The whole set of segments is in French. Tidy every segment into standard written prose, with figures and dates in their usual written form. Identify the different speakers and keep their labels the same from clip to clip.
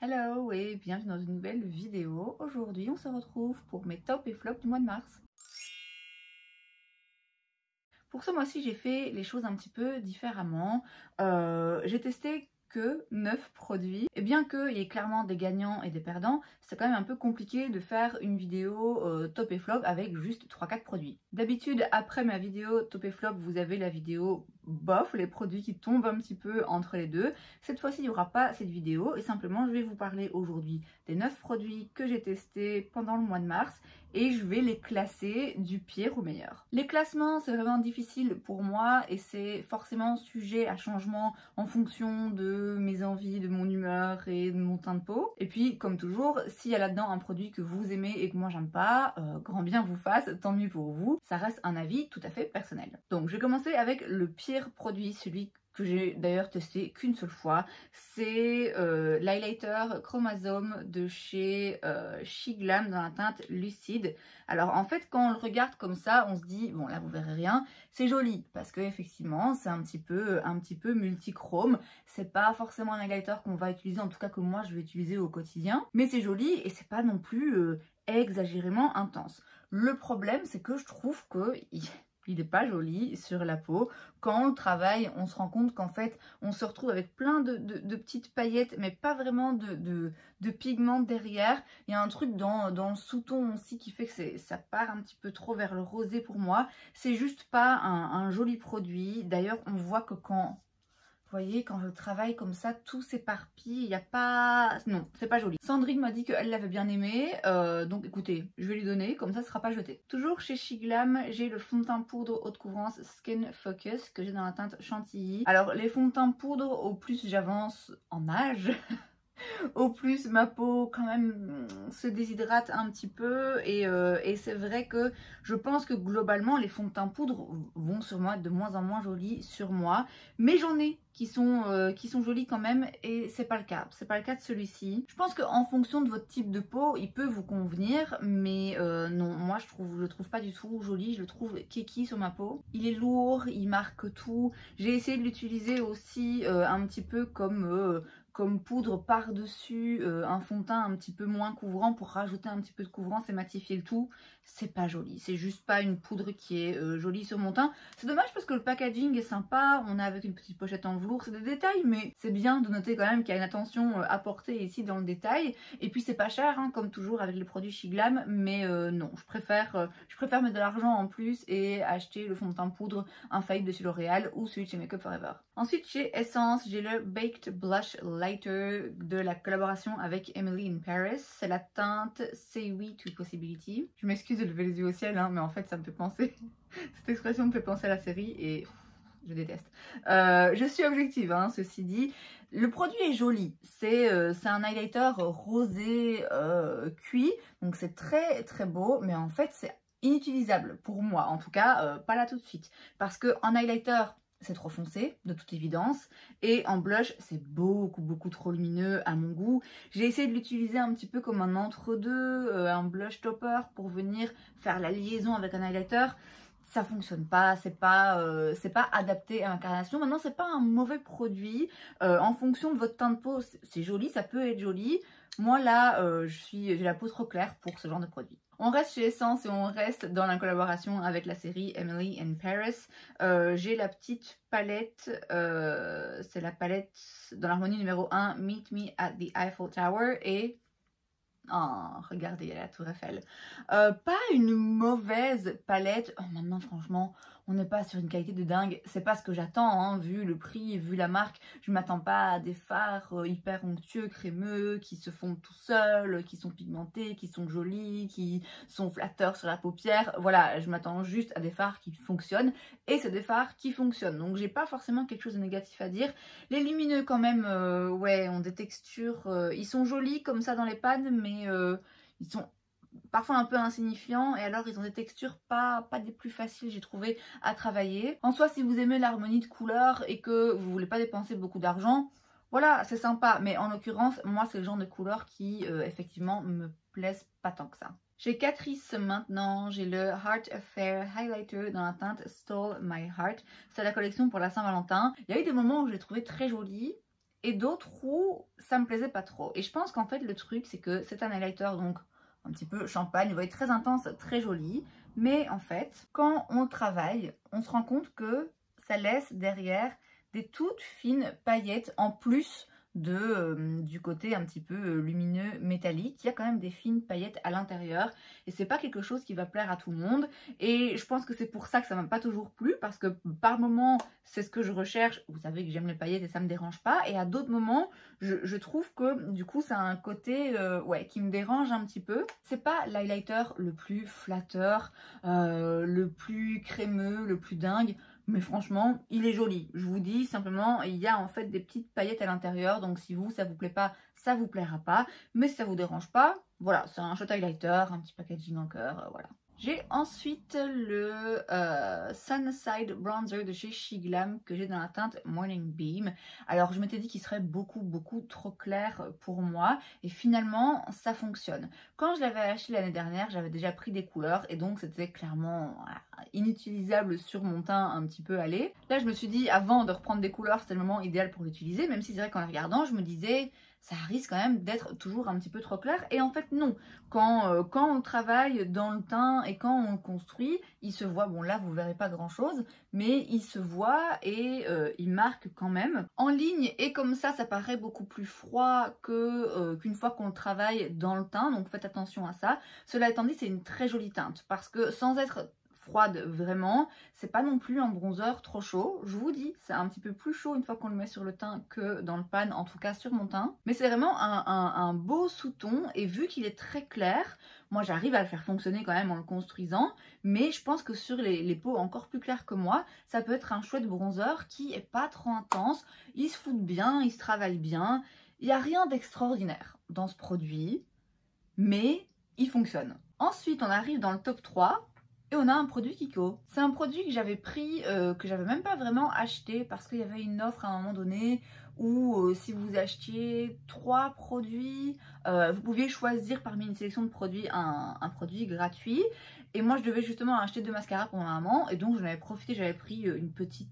Speaker 1: Hello et bienvenue dans une nouvelle vidéo. Aujourd'hui on se retrouve pour mes tops et flops du mois de mars. Pour ce mois-ci j'ai fait les choses un petit peu différemment. J'ai testé que 9 produits. Et bien qu'il y ait clairement des gagnants et des perdants, c'est quand même un peu compliqué de faire une vidéo top et flop avec juste 3-4 produits. D'habitude après ma vidéo top et flop vous avez la vidéo bof, les produits qui tombent un petit peu entre les deux. Cette fois-ci il n'y aura pas cette vidéo et simplement je vais vous parler aujourd'hui des 9 produits que j'ai testés pendant le mois de mars et je vais les classer du pire au meilleur. Les classements c'est vraiment difficile pour moi et c'est forcément sujet à changement en fonction de mes envies, de mon humeur et de mon teint de peau. Et puis comme toujours, s'il y a là-dedans un produit que vous aimez et que moi j'aime pas, grand bien vous fasse, tant mieux pour vous. Ça reste un avis tout à fait personnel. Donc je vais commencer avec le pire produit, celui que j'ai d'ailleurs testé qu'une seule fois, c'est l'highlighter Chromazone de chez Shiglam dans la teinte Lucide. Alors en fait quand on le regarde comme ça, on se dit, bon là vous verrez rien, c'est joli parce que effectivement c'est un petit peu multichrome. C'est pas forcément un highlighter qu'on va utiliser, en tout cas que moi je vais utiliser au quotidien, mais c'est joli et c'est pas non plus exagérément intense. Le problème c'est que je trouve que il n'est pas joli sur la peau. Quand on le travaille, on se rend compte qu'en fait, on se retrouve avec plein de petites paillettes, mais pas vraiment de pigments derrière. Il y a un truc dans le sous-ton aussi qui fait que ça part un petit peu trop vers le rosé pour moi. C'est juste pas un joli produit. D'ailleurs, on voit que quand... Vous voyez, quand je travaille comme ça, tout s'éparpille, il n'y a pas... Non, c'est pas joli. Sandrine m'a dit qu'elle l'avait bien aimé, donc écoutez, je vais lui donner, comme ça ce sera pas jeté. Toujours chez Shiglam, j'ai le fond de teint poudre haute couvrance Skin Focus que j'ai dans la teinte Chantilly. Alors les fonds de teint poudre, au plus j'avance en âge... Au plus ma peau quand même se déshydrate un petit peu et c'est vrai que je pense que globalement les fonds de teint poudre vont sur moi de moins en moins jolis sur moi, mais j'en ai qui sont jolis quand même et c'est pas le cas de celui-ci. Je pense qu'en fonction de votre type de peau il peut vous convenir, mais non, moi je le trouve pas du tout joli, je le trouve keki sur ma peau. Il est lourd, il marque tout. J'ai essayé de l'utiliser aussi un petit peu comme poudre par-dessus un fond de teint un petit peu moins couvrant pour rajouter un petit peu de couvrance et matifier le tout. C'est pas joli, c'est juste pas une poudre qui est jolie sur mon teint. C'est dommage parce que le packaging est sympa, on est avec une petite pochette en velours, c'est des détails, mais c'est bien de noter quand même qu'il y a une attention apportée ici dans le détail. Et puis c'est pas cher, hein, comme toujours avec les produits Shiglam, mais non, je préfère mettre de l'argent en plus et acheter le fond de teint poudre infaillible de chez L'Oréal ou celui de chez Makeup Forever. Ensuite chez Essence, j'ai le Baked Blush Lighter de la collaboration avec Emily in Paris. C'est la teinte Say We to Possibility. Je m'excuse de lever les yeux au ciel, hein, mais en fait ça me fait penser, cette expression me fait penser à la série et je déteste. Je suis objective, hein, ceci dit. Le produit est joli. C'est un highlighter rosé cuit, donc c'est très très beau, mais en fait c'est inutilisable pour moi, en tout cas pas là tout de suite. Parce que en highlighter, c'est trop foncé, de toute évidence, et en blush, c'est beaucoup trop lumineux à mon goût. J'ai essayé de l'utiliser un petit peu comme un entre-deux, un blush topper pour venir faire la liaison avec un highlighter. Ça fonctionne pas, c'est pas adapté à l'incarnation. Maintenant, c'est pas un mauvais produit. En fonction de votre teint de peau, c'est joli, ça peut être joli. Moi là, j'ai la peau trop claire pour ce genre de produit. On reste chez Essence et on reste dans la collaboration avec la série Emily in Paris. J'ai la petite palette, c'est la palette dans l'harmonie numéro 1, Meet Me at the Eiffel Tower, et... Oh, regardez la tour Eiffel. Pas une mauvaise palette. Oh, maintenant, franchement, on n'est pas sur une qualité de dingue. C'est pas ce que j'attends, hein, vu le prix, vu la marque. Je m'attends pas à des fards hyper onctueux, crémeux, qui se fondent tout seuls, qui sont pigmentés, qui sont jolis, qui sont flatteurs sur la paupière. Voilà, je m'attends juste à des fards qui fonctionnent. Et c'est des fards qui fonctionnent. Donc, j'ai pas forcément quelque chose de négatif à dire. Les lumineux, quand même, ouais, ont des textures... ils sont jolis comme ça dans les pads, mais ils sont parfois un peu insignifiants et alors ils ont des textures pas des plus faciles, j'ai trouvé, à travailler. En soi, si vous aimez l'harmonie de couleurs et que vous voulez pas dépenser beaucoup d'argent, voilà, c'est sympa, mais en l'occurrence, moi c'est le genre de couleurs qui effectivement me plaisent pas tant que ça. Chez Catrice maintenant, j'ai le Heart Affair Highlighter dans la teinte Stole My Heart. C'est la collection pour la Saint-Valentin. Il y a eu des moments où je l'ai trouvé très jolie. et d'autres où ça me plaisait pas trop. Et je pense qu'en fait le truc c'est que c'est un highlighter donc un petit peu champagne, vous voyez, très intense, très joli. Mais en fait, quand on travaille, on se rend compte que ça laisse derrière des toutes fines paillettes en plus du côté un petit peu lumineux métallique. Il y a quand même des fines paillettes à l'intérieur et c'est pas quelque chose qui va plaire à tout le monde. Et je pense que c'est pour ça que ça m'a pas toujours plu, parce que par moments c'est ce que je recherche. Vous savez que j'aime les paillettes et ça me dérange pas. Et à d'autres moments, je trouve que du coup ça a un côté ouais, qui me dérange un petit peu. C'est pas l'highlighter le plus flatteur, le plus crémeux, le plus dingue. Mais franchement, il est joli. Je vous dis simplement, il y a en fait des petites paillettes à l'intérieur. Donc si vous, ça vous plaît pas, ça vous plaira pas. Mais si ça vous dérange pas, voilà, c'est un shot highlighter, un petit packaging en cœur, voilà. J'ai ensuite le Sunside Bronzer de chez Shiglam que j'ai dans la teinte Morning Beam. Alors je m'étais dit qu'il serait beaucoup trop clair pour moi et finalement ça fonctionne. Quand je l'avais acheté l'année dernière, j'avais déjà pris des couleurs et donc c'était clairement inutilisable sur mon teint un petit peu allé. Là je me suis dit avant de reprendre des couleurs c'était le moment idéal pour l'utiliser, même si c'est vrai qu'en les regardant je me disais ça risque quand même d'être toujours un petit peu trop clair. Et en fait non, quand on travaille dans le teint et quand on le construit, il se voit, bon là vous verrez pas grand chose, mais il se voit et il marque quand même. En ligne et comme ça paraît beaucoup plus froid qu'une fois qu'on le travaille dans le teint, donc faites attention à ça. Cela étant dit, c'est une très jolie teinte parce que sans être froide vraiment, c'est pas non plus un bronzer trop chaud, je vous dis, c'est un petit peu plus chaud une fois qu'on le met sur le teint que dans le pan, en tout cas sur mon teint, mais c'est vraiment un beau sous-ton et vu qu'il est très clair, moi j'arrive à le faire fonctionner quand même en le construisant, mais je pense que sur les peaux encore plus claires que moi, ça peut être un chouette bronzer qui est pas trop intense, il se fout bien, il se travaille bien, il n'y a rien d'extraordinaire dans ce produit, mais il fonctionne. Ensuite on arrive dans le top 3. Et on a un produit Kiko. C'est un produit que j'avais pris, que j'avais même pas vraiment acheté parce qu'il y avait une offre à un moment donné où si vous achetiez 3 produits, vous pouviez choisir parmi une sélection de produits un produit gratuit. Et moi je devais justement acheter 2 mascaras pour ma maman et donc j'en avais profité, j'avais pris un petit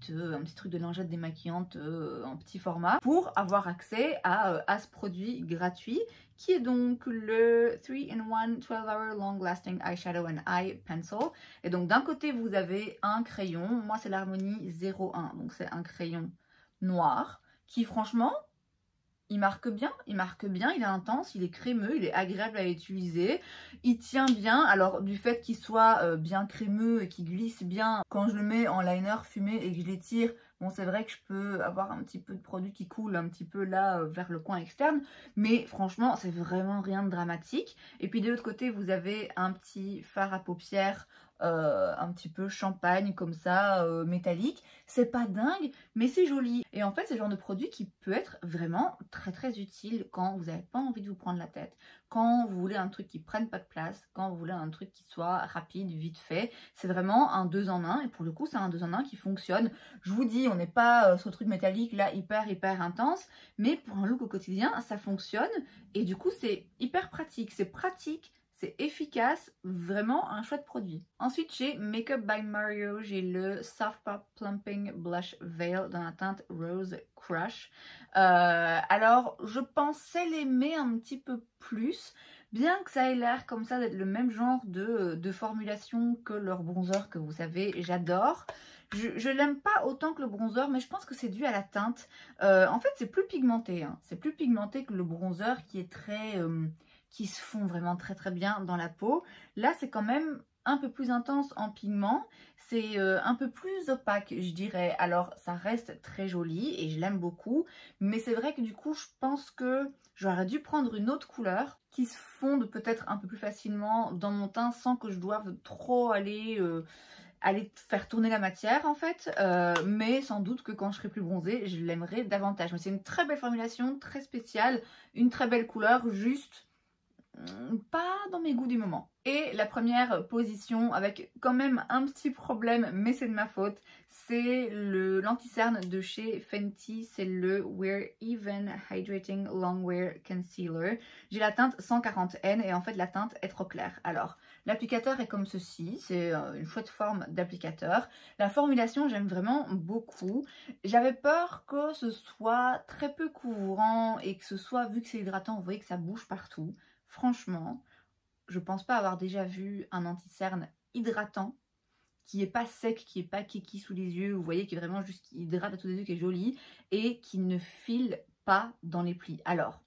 Speaker 1: truc de lingette démaquillante en petit format pour avoir accès à ce produit gratuit qui est donc le 3-in-1 12-hour long lasting eyeshadow and eye pencil. Et donc d'un côté vous avez un crayon, moi c'est l'Harmonie 01, donc c'est un crayon noir qui franchement il marque bien, il est intense, il est crémeux, il est agréable à utiliser, il tient bien. Alors du fait qu'il soit bien crémeux et qu'il glisse bien, quand je le mets en liner fumé et que je l'étire, bon c'est vrai que je peux avoir un petit peu de produit qui coule un petit peu là vers le coin externe, mais franchement c'est vraiment rien de dramatique. Et puis de l'autre côté vous avez un petit fard à paupières un petit peu champagne comme ça, métallique. C'est pas dingue mais c'est joli et en fait c'est le genre de produit qui peut être vraiment très utile quand vous n'avez pas envie de vous prendre la tête, quand vous voulez un truc qui prenne pas de place, quand vous voulez un truc qui soit rapide, vite fait. C'est vraiment un 2 en 1 et pour le coup c'est un 2 en 1 qui fonctionne. Je vous dis on n'est pas sur le truc métallique là hyper intense, mais pour un look au quotidien ça fonctionne et du coup c'est hyper pratique, c'est efficace, vraiment un chouette produit. Ensuite chez Makeup by Mario, j'ai le Soft Pop Plumping Blush Veil dans la teinte Rose Crush. Alors je pensais l'aimer un petit peu plus, bien que ça ait l'air comme ça d'être le même genre de formulation que leur bronzer que vous savez, j'adore. Je l'aime pas autant que le bronzer, mais je pense que c'est dû à la teinte. En fait c'est plus pigmenté, hein. C'est plus pigmenté que le bronzer qui est très... qui se fond vraiment très bien dans la peau. Là c'est quand même un peu plus intense en pigment, c'est un peu plus opaque je dirais. Alors ça reste très joli et je l'aime beaucoup, mais c'est vrai que du coup je pense que j'aurais dû prendre une autre couleur qui se fonde peut-être un peu plus facilement dans mon teint sans que je doive trop aller faire tourner la matière en fait, mais sans doute que quand je serai plus bronzée je l'aimerai davantage. Mais c'est une très belle formulation, très spéciale, une très belle couleur, juste pas dans mes goûts du moment. Et la première position, avec quand même un petit problème, mais c'est de ma faute, c'est l'anti-cerne de chez Fenty, c'est le Wear Even Hydrating Longwear Concealer. J'ai la teinte 140N et en fait la teinte est trop claire. Alors, l'applicateur est comme ceci, c'est une chouette forme d'applicateur. La formulation, j'aime vraiment beaucoup. J'avais peur que ce soit très peu couvrant et que ce soit, vu que c'est hydratant, vous voyez que ça bouge partout. Franchement, je pense pas avoir déjà vu un anti-cerne hydratant qui est pas sec, qui est pas kiki sous les yeux, vous voyez, qui est vraiment juste qui hydrate à tous les yeux, qui est joli et qui ne file pas dans les plis. Alors,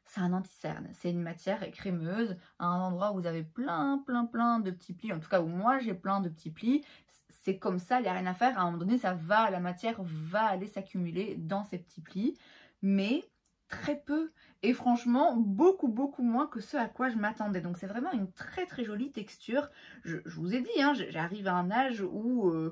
Speaker 1: c'est un anti-cerne, c'est une matière crémeuse à un endroit où vous avez plein de petits plis, en tout cas où moi j'ai plein de petits plis. C'est comme ça, il n'y a rien à faire, à un moment donné la matière va aller s'accumuler dans ces petits plis, mais très peu et franchement beaucoup moins que ce à quoi je m'attendais. Donc c'est vraiment une très jolie texture. Je vous ai dit, hein, j'arrive à un âge où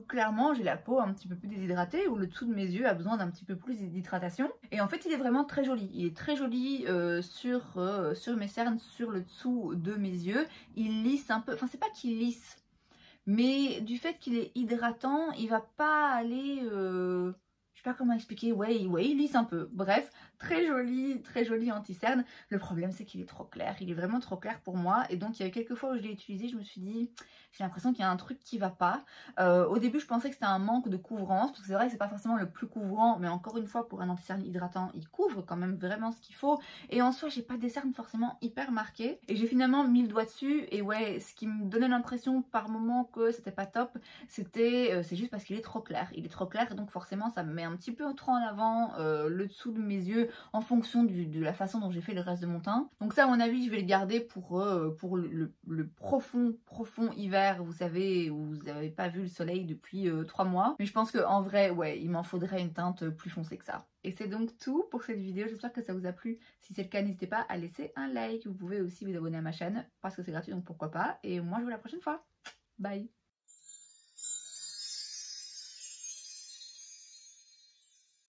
Speaker 1: clairement j'ai la peau un petit peu plus déshydratée, où le dessous de mes yeux a besoin d'un petit peu plus d'hydratation. Et en fait il est vraiment très joli. Il est très joli sur mes cernes, sur le dessous de mes yeux. Il lisse un peu, enfin c'est pas qu'il lisse, mais du fait qu'il est hydratant, il va pas aller... je sais pas comment expliquer, ouais, il lisse un peu. Bref, très joli anti-cerne. Le problème, c'est qu'il est trop clair. Il est vraiment trop clair pour moi. Et donc, il y a eu quelques fois où je l'ai utilisé, je me suis dit, j'ai l'impression qu'il y a un truc qui va pas. Au début, je pensais que c'était un manque de couvrance, parce que c'est vrai que c'est pas forcément le plus couvrant, mais encore une fois, pour un anti-cerne hydratant, il couvre quand même vraiment ce qu'il faut. Et en soi, j'ai pas des cernes forcément hyper marquées. Et j'ai finalement mis le doigt dessus. Et ouais, ce qui me donnait l'impression par moment que c'était pas top, c'est juste parce qu'il est trop clair. Il est trop clair, et donc forcément, ça me met un petit peu trop en avant le dessous de mes yeux en fonction de la façon dont j'ai fait le reste de mon teint. Donc ça, à mon avis, je vais le garder pour le profond hiver, vous savez, où vous n'avez pas vu le soleil depuis 3 mois. Mais je pense qu'en vrai, ouais, il m'en faudrait une teinte plus foncée que ça. Et c'est donc tout pour cette vidéo, j'espère que ça vous a plu. Si c'est le cas, n'hésitez pas à laisser un like. Vous pouvez aussi vous abonner à ma chaîne parce que c'est gratuit, donc pourquoi pas. Et moi, je vous dis à la prochaine fois. Bye!